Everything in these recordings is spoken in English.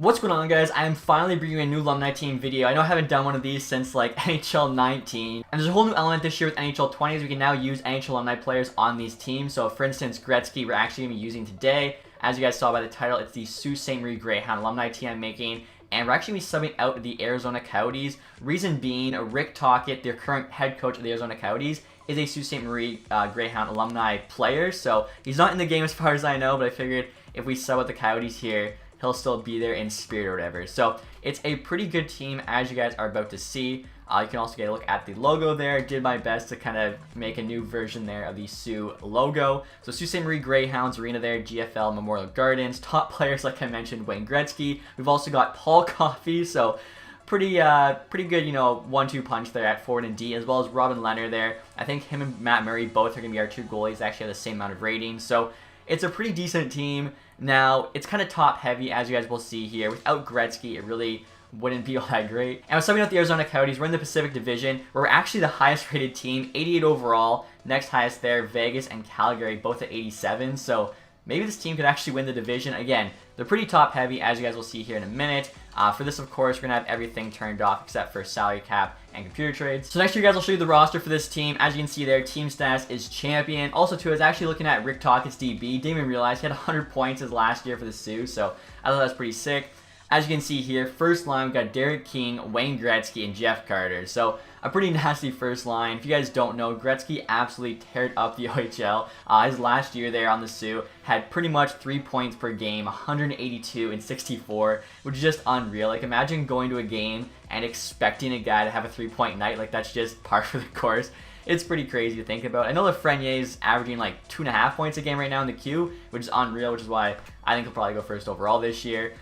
What's going on, guys? I am finally bringing you a new alumni team video. I know I haven't done one of these since like NHL 19. And there's a whole new element this year with NHL 20s. We can now use NHL alumni players on these teams. So for instance, Gretzky we're actually going to be using today. As you guys saw by the title, it's the Sault Ste. Greyhound alumni team I'm making. And we're actually going to be subbing out the Arizona Coyotes. Reason being, Rick Tocchet, their current head coach of the Arizona Coyotes, is a Sault Ste. Greyhound alumni player. So he's not in the game as far as I know, but I figured if we sub out the Coyotes here, he'll still be there in spirit or whatever. So it's a pretty good team, as you guys are about to see. You can also get a look at the logo there. Did my best to kind of make a new version there of the Soo logo. So Sault Ste. Greyhounds arena there, GFL Memorial Gardens. Top players, like I mentioned, Wayne Gretzky. We've also got Paul Coffey, so pretty good, 1-2 punch there at forward and D, as well as Robin Leonard there. I think him and Matt Murray both are going to be our two goalies. Actually have the same amount of ratings, so it's a pretty decent team. Now, it's kind of top heavy, as you guys will see here. Without Gretzky, it really wouldn't be all that great. And with summing up the Arizona Coyotes, we're in the Pacific Division. We're actually the highest rated team, 88 overall. Next highest there, Vegas and Calgary, both at 87. So maybe this team could actually win the division. Again, they're pretty top heavy, as you guys will see here in a minute. For this, of course, we're going to have everything turned off except for salary cap and computer trades. So next year, guys, I'll show you the roster for this team. As you can see there, team status is champion. Also, too, I was actually looking at Rick Tocchet's DB. Didn't even realize he had 100 points his last year for the Sioux, so I thought that was pretty sick. As you can see here, first line, we got Derek King, Wayne Gretzky, and Jeff Carter. So a pretty nasty first line. If you guys don't know, Gretzky absolutely teared up the OHL. His last year there on the Sioux had pretty much 3 points per game, 182 and 64, which is just unreal. Like, imagine going to a game and expecting a guy to have a 3-point night. Like, that's just par for the course. It's pretty crazy to think about. I know Lafreniere's averaging like 2.5 points a game right now in the queue, which is unreal, which is why I think he'll probably go first overall this year.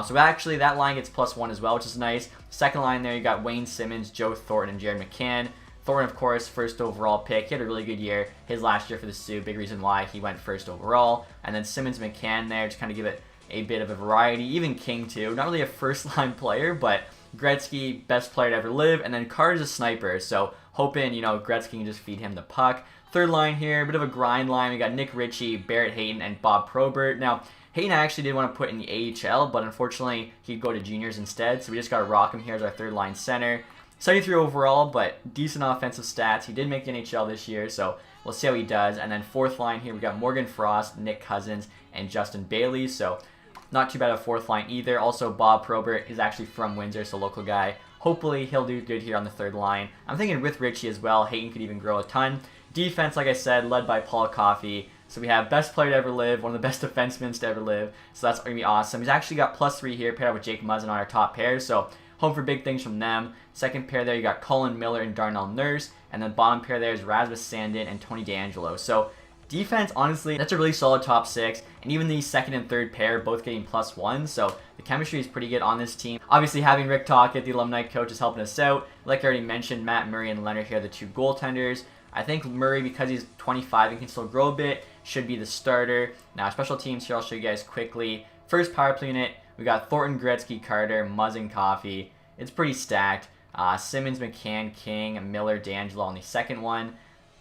So actually, that line gets +1 as well, which is nice. Second line there, you got Wayne Simmonds, Joe Thornton, and Jared McCann. Thornton, of course, first overall pick. He had a really good year his last year for the Sioux. Big reason why he went first overall. And then Simmonds, McCann there to kind of give it a bit of a variety. Even King, too. Not really a first-line player, but Gretzky, best player to ever live. And then Carter's a sniper, so hoping, Gretzky can just feed him the puck. Third line here, a bit of a grind line. We got Nick Ritchie, Barrett Hayton, and Bob Probert. Now, Hayton I actually did want to put in the AHL, but unfortunately, he'd go to juniors instead, so we just got to rock him here as our third line center. 73 overall, but decent offensive stats. He did make the NHL this year, so we'll see how he does. And then fourth line here, we got Morgan Frost, Nick Cousins, and Justin Bailey, so not too bad a fourth line either. Also, Bob Probert is actually from Windsor, so local guy. Hopefully, he'll do good here on the third line. I'm thinking with Ritchie as well, Hayton could even grow a ton. Defense, like I said, led by Paul Coffey. So we have best player to ever live, one of the best defensemen to ever live. So that's going to be awesome. He's actually got +3 here, paired up with Jake Muzzin on our top pair. So home for big things from them. Second pair there, you got Colin Miller and Darnell Nurse. And then bottom pair there is Rasmus Sandin and Tony DeAngelo. So defense, honestly, that's a really solid top 6. And even the second and third pair both getting +1. So the chemistry is pretty good on this team. Obviously, having Rick Tocchet, the alumni coach, is helping us out. Like I already mentioned, Matt Murray and Leonard here are the two goaltenders. I think Murray, because he's 25 and can still grow a bit, should be the starter. Now, special teams here, I'll show you guys quickly. First power play unit, we got Thornton, Gretzky, Carter, Muzzin, Coffey. It's pretty stacked. Simmonds, McCann, King, Miller, DeAngelo on the second one.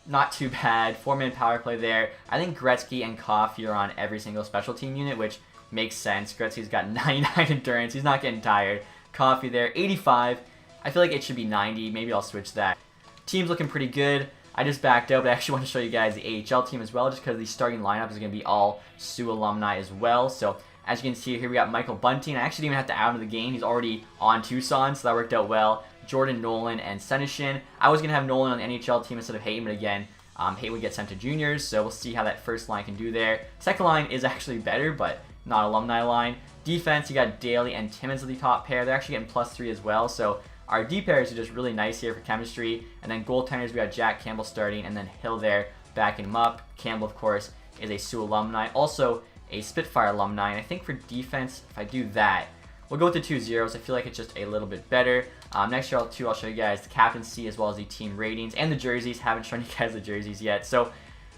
Not too bad. 4-man power play there. I think Gretzky and Coffey are on every single special team unit, which makes sense. Gretzky's got 99 endurance. He's not getting tired. Coffey there, 85. I feel like it should be 90. Maybe I'll switch that. Team's looking pretty good. I just backed out, but I actually want to show you guys the AHL team as well, just because the starting lineup is going to be all Sioux alumni as well. So as you can see here, we got Michael Bunting. I actually didn't even have to add him to the game. He's already on Tucson, so that worked out well. Jordan Nolan and Senishin. I was going to have Nolan on the NHL team instead of Hayton, but again, Hayton would get sent to juniors, so we'll see how that first line can do there. Second line is actually better, but not alumni line. Defense, you got Daly and Timmins at the top pair. They're actually getting +3 as well, so our D pairs are just really nice here for chemistry. And then goaltenders, we got Jack Campbell starting, and then Hill there backing him up. Campbell, of course, is a Sioux alumni, also a Spitfire alumni. And I think for defense, if I do that, we'll go with the 2 zeros. I feel like it's just a little bit better. Next year, I'll show you guys the captaincy as well as the team ratings and the jerseys. Haven't shown you guys the jerseys yet. So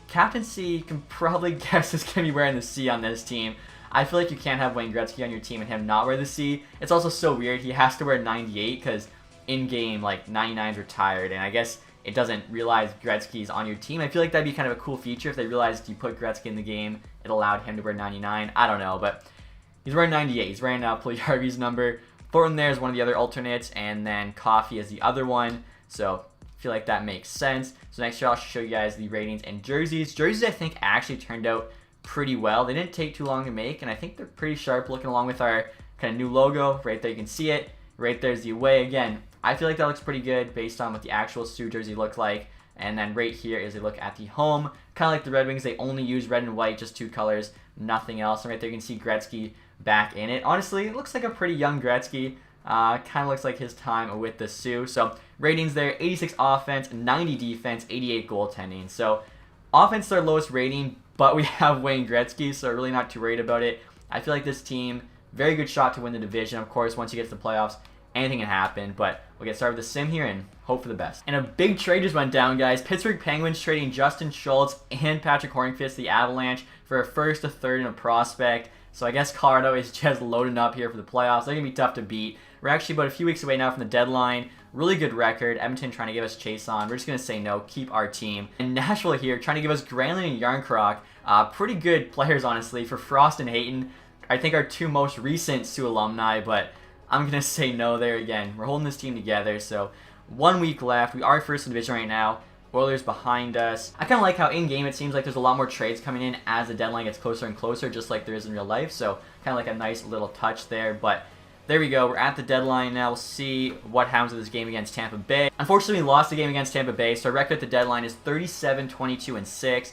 captaincy, you can probably guess is going to be wearing the C on this team. I feel like you can't have Wayne Gretzky on your team and him not wear the C. It's also so weird. He has to wear 98 because in-game, like, 99's retired, and I guess it doesn't realize Gretzky's on your team. I feel like that'd be kind of a cool feature if they realized you put Gretzky in the game, it allowed him to wear 99. I don't know, but He's wearing 98. He's wearing Puljujarvi's number. Thornton there is one of the other alternates, and then Coffee is the other one. So I feel like that makes sense. So next year I'll show you guys the ratings and jerseys. Jerseys I think actually turned out pretty well. They didn't take too long to make, and I think they're pretty sharp looking along with our kind of new logo. Right there you can see it. Right there's the away. Again, I feel like that looks pretty good based on what the actual Soo jersey looked like. And then right here is a look at the home. Kind of like the Red Wings, they only use red and white, just 2 colors, nothing else. And right there you can see Gretzky back in it. Honestly, it looks like a pretty young Gretzky. Kind of looks like his time with the Soo. So ratings there, 86 offense, 90 defense, 88 goaltending. So offense is our lowest rating, but we have Wayne Gretzky, so really not too worried about it. I feel like this team, very good shot to win the division. Of course, once you get to the playoffs, anything can happen, but we'll get started with the sim here and hope for the best. And a big trade just went down, guys. Pittsburgh Penguins trading Justin Schultz and Patrick Hornqvist to the Avalanche for a first, a third, and a prospect. So I guess Colorado is just loading up here for the playoffs. They're going to be tough to beat. We're actually about a few weeks away now from the deadline. Really good record. Edmonton trying to give us chase on. We're just going to say no, keep our team. And Nashville here trying to give us Granlund and Yarncroc. Pretty good players, honestly, for Frost and Hayton. I think our 2 most recent Soo alumni, but I'm going to say no there again. We're holding this team together, so 1 week left. We are first in division right now. Oilers behind us. I kind of like how in-game it seems like there's a lot more trades coming in as the deadline gets closer and closer, just like there is in real life. So kind of like a nice little touch there, but there we go. We're at the deadline now. We'll see what happens with this game against Tampa Bay. Unfortunately, we lost the game against Tampa Bay, so our record at the deadline is 37, 22, and 6.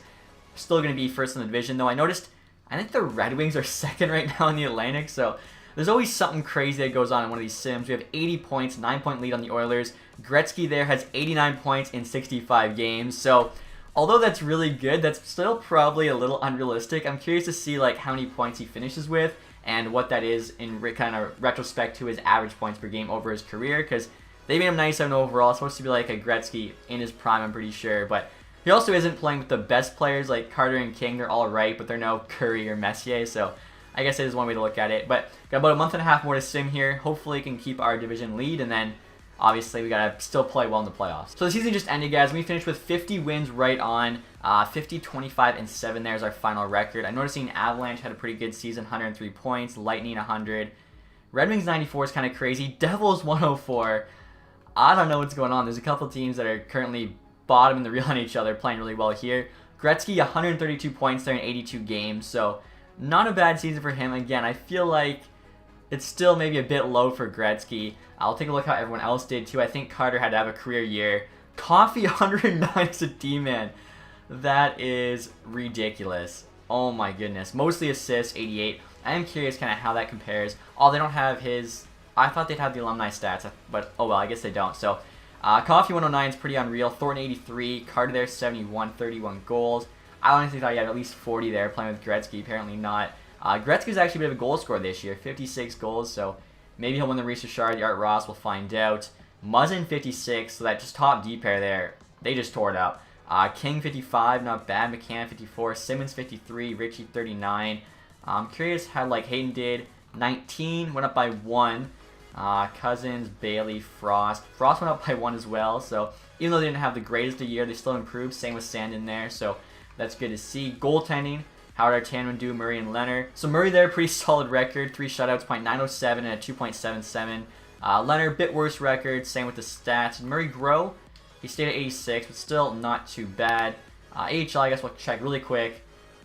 Still going to be first in the division, though. I noticed, I think the Red Wings are second right now in the Atlantic, so there's always something crazy that goes on in one of these sims. We have 80 points, 9-point lead on the Oilers. Gretzky there has 89 points in 65 games. So although that's really good, that's still probably a little unrealistic. I'm curious to see like how many points he finishes with and what that is in kind of retrospect to his average points per game over his career, because they made him 97 overall. It's supposed to be like a Gretzky in his prime, I'm pretty sure. But he also isn't playing with the best players like Carter and King. They're all right, but they're no Curry or Messier. So I guess it is one way to look at it. But got about a month and a half more to sim here. Hopefully can keep our division lead, and then obviously we got to still play well in the playoffs. So the season just ended, guys. We finished with 50 wins right on. 50, 25, and 7 there is our final record. I'm noticing Avalanche had a pretty good season, 103 points. Lightning 100. Red Wings 94 is kind of crazy. Devils 104. I don't know what's going on. There's a couple teams that are currently bottom in the real NHL. They're playing really well here. Gretzky 132 points there in 82 games. So not a bad season for him. Again, I feel like it's still maybe a bit low for Gretzky. I'll take a look how everyone else did too. I think Carter had to have a career year. Coffee 109 as a D-man. That is ridiculous. Oh my goodness. Mostly assists, 88. I am curious kind of how that compares. Oh, they don't have his... I thought they'd have the alumni stats, but oh well, I guess they don't. So, Coffee 109 is pretty unreal. Thornton 83. Carter there 71, 31 goals. I honestly thought he had at least 40 there playing with Gretzky. Apparently not. Gretzky's actually a bit of a goal scorer this year. 56 goals, so maybe he'll win the Reese Richard, the Art Ross. We'll find out. Muzzin 56, so that just top D pair there, they just tore it up. King 55, not bad. McCann 54. Simmons 53. Ritchie 39. I'm curious how like Hayden did. 19, went up by 1. Cousins, Bailey, Frost. Frost went up by 1 as well, so even though they didn't have the greatest of year, they still improved. Same with Sand in there, so that's good to see. Goaltending, Howard Artanaman, do Murray, and Leonard. So Murray there, pretty solid record. 3 shutouts, .907 and a 2.77. Leonard, bit worse record. Same with the stats. Murray Grow, he stayed at 86, but still not too bad. AHL, I guess we'll check really quick.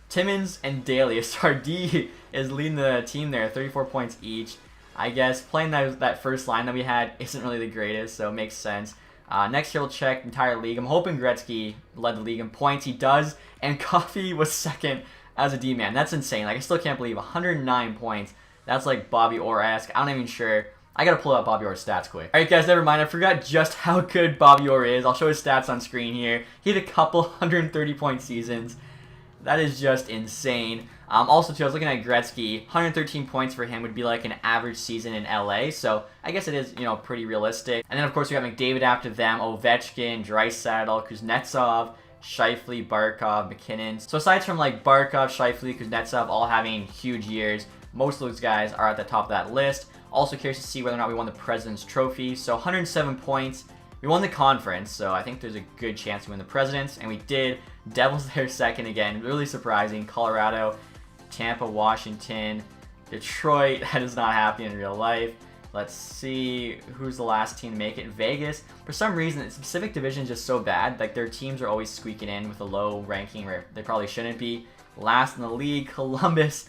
Timmins and Daly, D is leading the team there, 34 points each. I guess playing that first line that we had isn't really the greatest, so it makes sense. Next year we'll check entire league. I'm hoping Gretzky led the league in points. He does, and Coffee was second as a D-man. That's insane. Like, I still can't believe 109 points. That's like Bobby Orr-esque. I'm not even sure. I gotta pull out Bobby Orr's stats quick. Alright guys, never mind. I forgot just how good Bobby Orr is. I'll show his stats on screen here. He had a couple 130-point seasons. That is just insane. Also, too, I was looking at Gretzky. 113 points for him would be like an average season in LA, so I guess it is, you know, pretty realistic. And then, of course, we got McDavid after them, Ovechkin, Draisaitl, Kuznetsov, Scheifele, Barkov, McKinnon. So aside from like Barkov, Scheifele, Kuznetsov all having huge years, most of those guys are at the top of that list. Also curious to see whether or not we won the President's Trophy. So 107 points. We won the conference, so I think there's a good chance we win the President's, and we did. Devils there second again, really surprising. Colorado, Tampa, Washington, Detroit, that is not happening in real life. Let's see who's the last team to make it. Vegas. For some reason, the Pacific Division is just so bad. Like, their teams are always squeaking in with a low ranking where they probably shouldn't be. Last in the league, Columbus,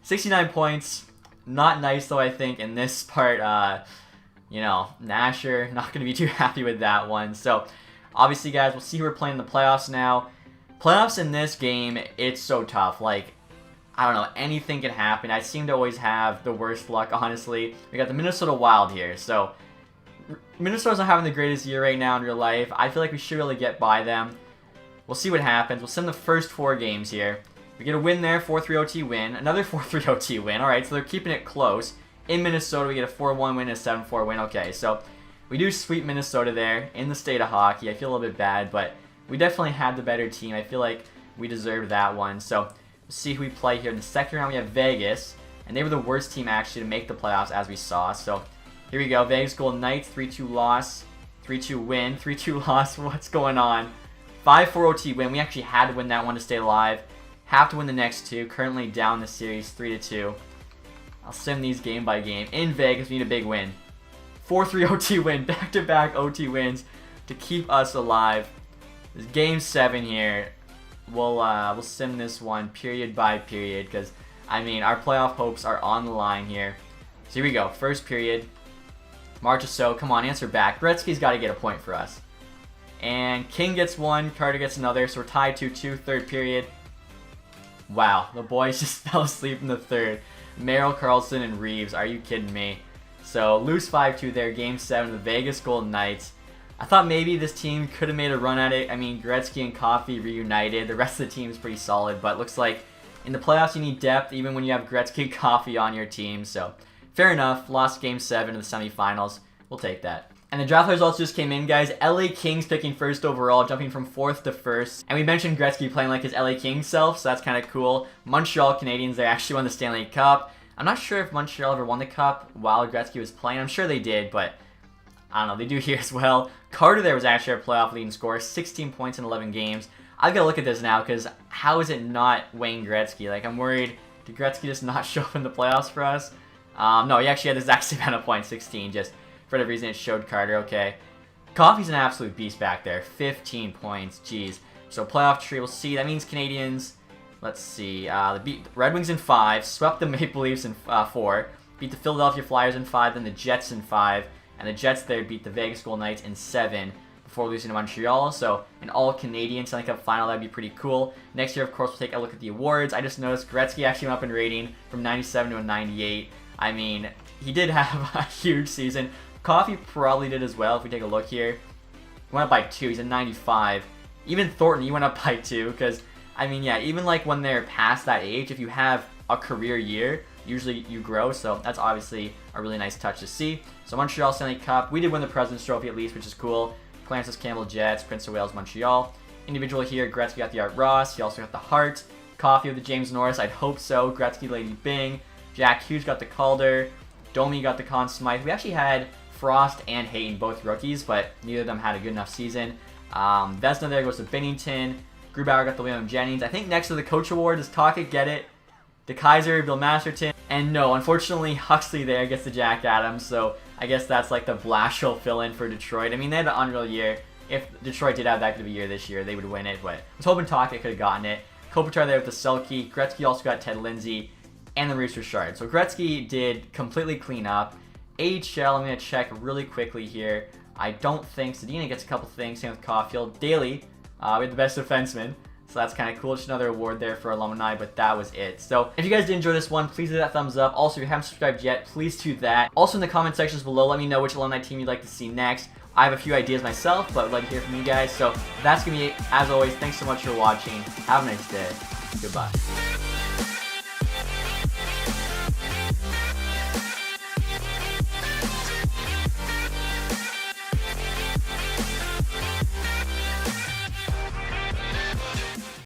69 points. Not nice, though, I think, in this part. You know, Nasher, not going to be too happy with that one. So, obviously, guys, we'll see who we're playing in the playoffs now. Playoffs in this game, it's so tough. Like, I don't know, anything can happen. I seem to always have the worst luck, honestly. We got the Minnesota Wild here, so Minnesota's not having the greatest year right now in real life. I feel like we should really get by them. We'll see what happens. We'll send the first 4 games here. We get a win there, 4-3 OT win. Another 4-3 OT win. All right, so they're keeping it close. In Minnesota, we get a 4-1 win and a 7-4 win. Okay, so we do sweep Minnesota there in the state of hockey. I feel a little bit bad, but we definitely had the better team. I feel like we deserved that one, so we'll see who we play here. In the second round, we have Vegas, and they were the worst team, actually, to make the playoffs, as we saw. So here we go. Vegas Golden Knights, 3-2 loss, 3-2 win, 3-2 loss. What's going on? 5-4 OT win. We actually had to win that one to stay alive. Have to win the next 2. Currently down the series, 3-2. I'll sim these game by game. In Vegas, we need a big win. 4-3 OT win. Back-to-back OT wins to keep us alive. This is game 7 here. We'll sim this one period by period because, I mean, our playoff hopes are on the line here. So here we go. First period. Marchessault, come on, answer back. Gretzky's got to get a point for us. And King gets 1, Carter gets another, so we're tied 2-2, third period. Wow, the boys just fell asleep in the third. Merrill, Carlson, and Reeves, are you kidding me? So, lose 5-2 there, game 7, the Vegas Golden Knights. I thought maybe this team could have made a run at it. I mean, Gretzky and Coffey reunited. The rest of the team is pretty solid, but it looks like in the playoffs you need depth even when you have Gretzky and Coffey on your team. So, fair enough. Lost game 7 in the semifinals. We'll take that. And the draft results just came in, guys. LA Kings picking first overall, jumping from 4th to 1st. And we mentioned Gretzky playing like his LA Kings self, so that's kind of cool. Montreal Canadiens, they actually won the Stanley Cup. I'm not sure if Montreal ever won the Cup while Gretzky was playing. I'm sure they did, but I don't know. They do here as well. Carter there was actually our playoff leading scorer, 16 points in 11 games. I've got to look at this now because how is it not Wayne Gretzky? Like, I'm worried, did Gretzky just not show up in the playoffs for us? No, he actually had the exact same amount of points, 16, just for whatever reason it showed Carter. Okay. Coffey's an absolute beast back there, 15 points, jeez. So playoff tree, we'll see. That means Canadians, let's see, the Red Wings in 5, swept the Maple Leafs in 4, beat the Philadelphia Flyers in 5, then the Jets in 5, and the Jets there beat the Vegas Golden Knights in 7 before losing to Montreal. So an all-Canadian Stanley Cup final, that'd be pretty cool. Next year, of course, we'll take a look at the awards. I just noticed Gretzky actually went up in rating from 97 to a 98. I mean, he did have a huge season. Coffey probably did as well if we take a look here. He went up by 2. He's a 95. Even Thornton, he went up by 2 because, I mean, yeah, even like when they're past that age, if you have a career year, usually you grow, so that's obviously a really nice touch to see. So Montreal Stanley Cup, we did win the President's Trophy at least, which is cool. Francis Campbell Jets, Prince of Wales Montreal. Individual here, Gretzky got the Art Ross, he also got the Hart. Coffey with the James Norris, I'd hope so. Gretzky, Lady Bing. Jack Hughes got the Calder. Domi got the Conn Smythe. We actually had Frost and Hayton, both rookies, but neither of them had a good enough season. Vesna there goes to Binnington. Grubauer got the William Jennings. I think next to the Coach Award, does Tocchet get it? DeKaiser, Bill Masterton. And no, unfortunately, Huxley there gets the Jack Adams, so I guess that's like the Blashill fill-in for Detroit. I mean, they had an unreal year. If Detroit did have that good of a year this year, they would win it, but I was hoping Tocchet could have gotten it. Kopitar there with the Selke. Gretzky also got Ted Lindsay and the Reese Richard. So Gretzky did completely clean up. AHL, I'm going to check really quickly here. I don't think Sedina gets a couple things. Same with Caulfield. Daly, we had the best defenseman. So that's kind of cool. Just another award there for alumni, but that was it. So if you guys did enjoy this one, please hit that thumbs up. Also, if you haven't subscribed yet, please do that. Also in the comment sections below, let me know which alumni team you'd like to see next. I have a few ideas myself, but I'd like to hear from you guys. So that's going to be it. As always, thanks so much for watching. Have a nice day. Goodbye.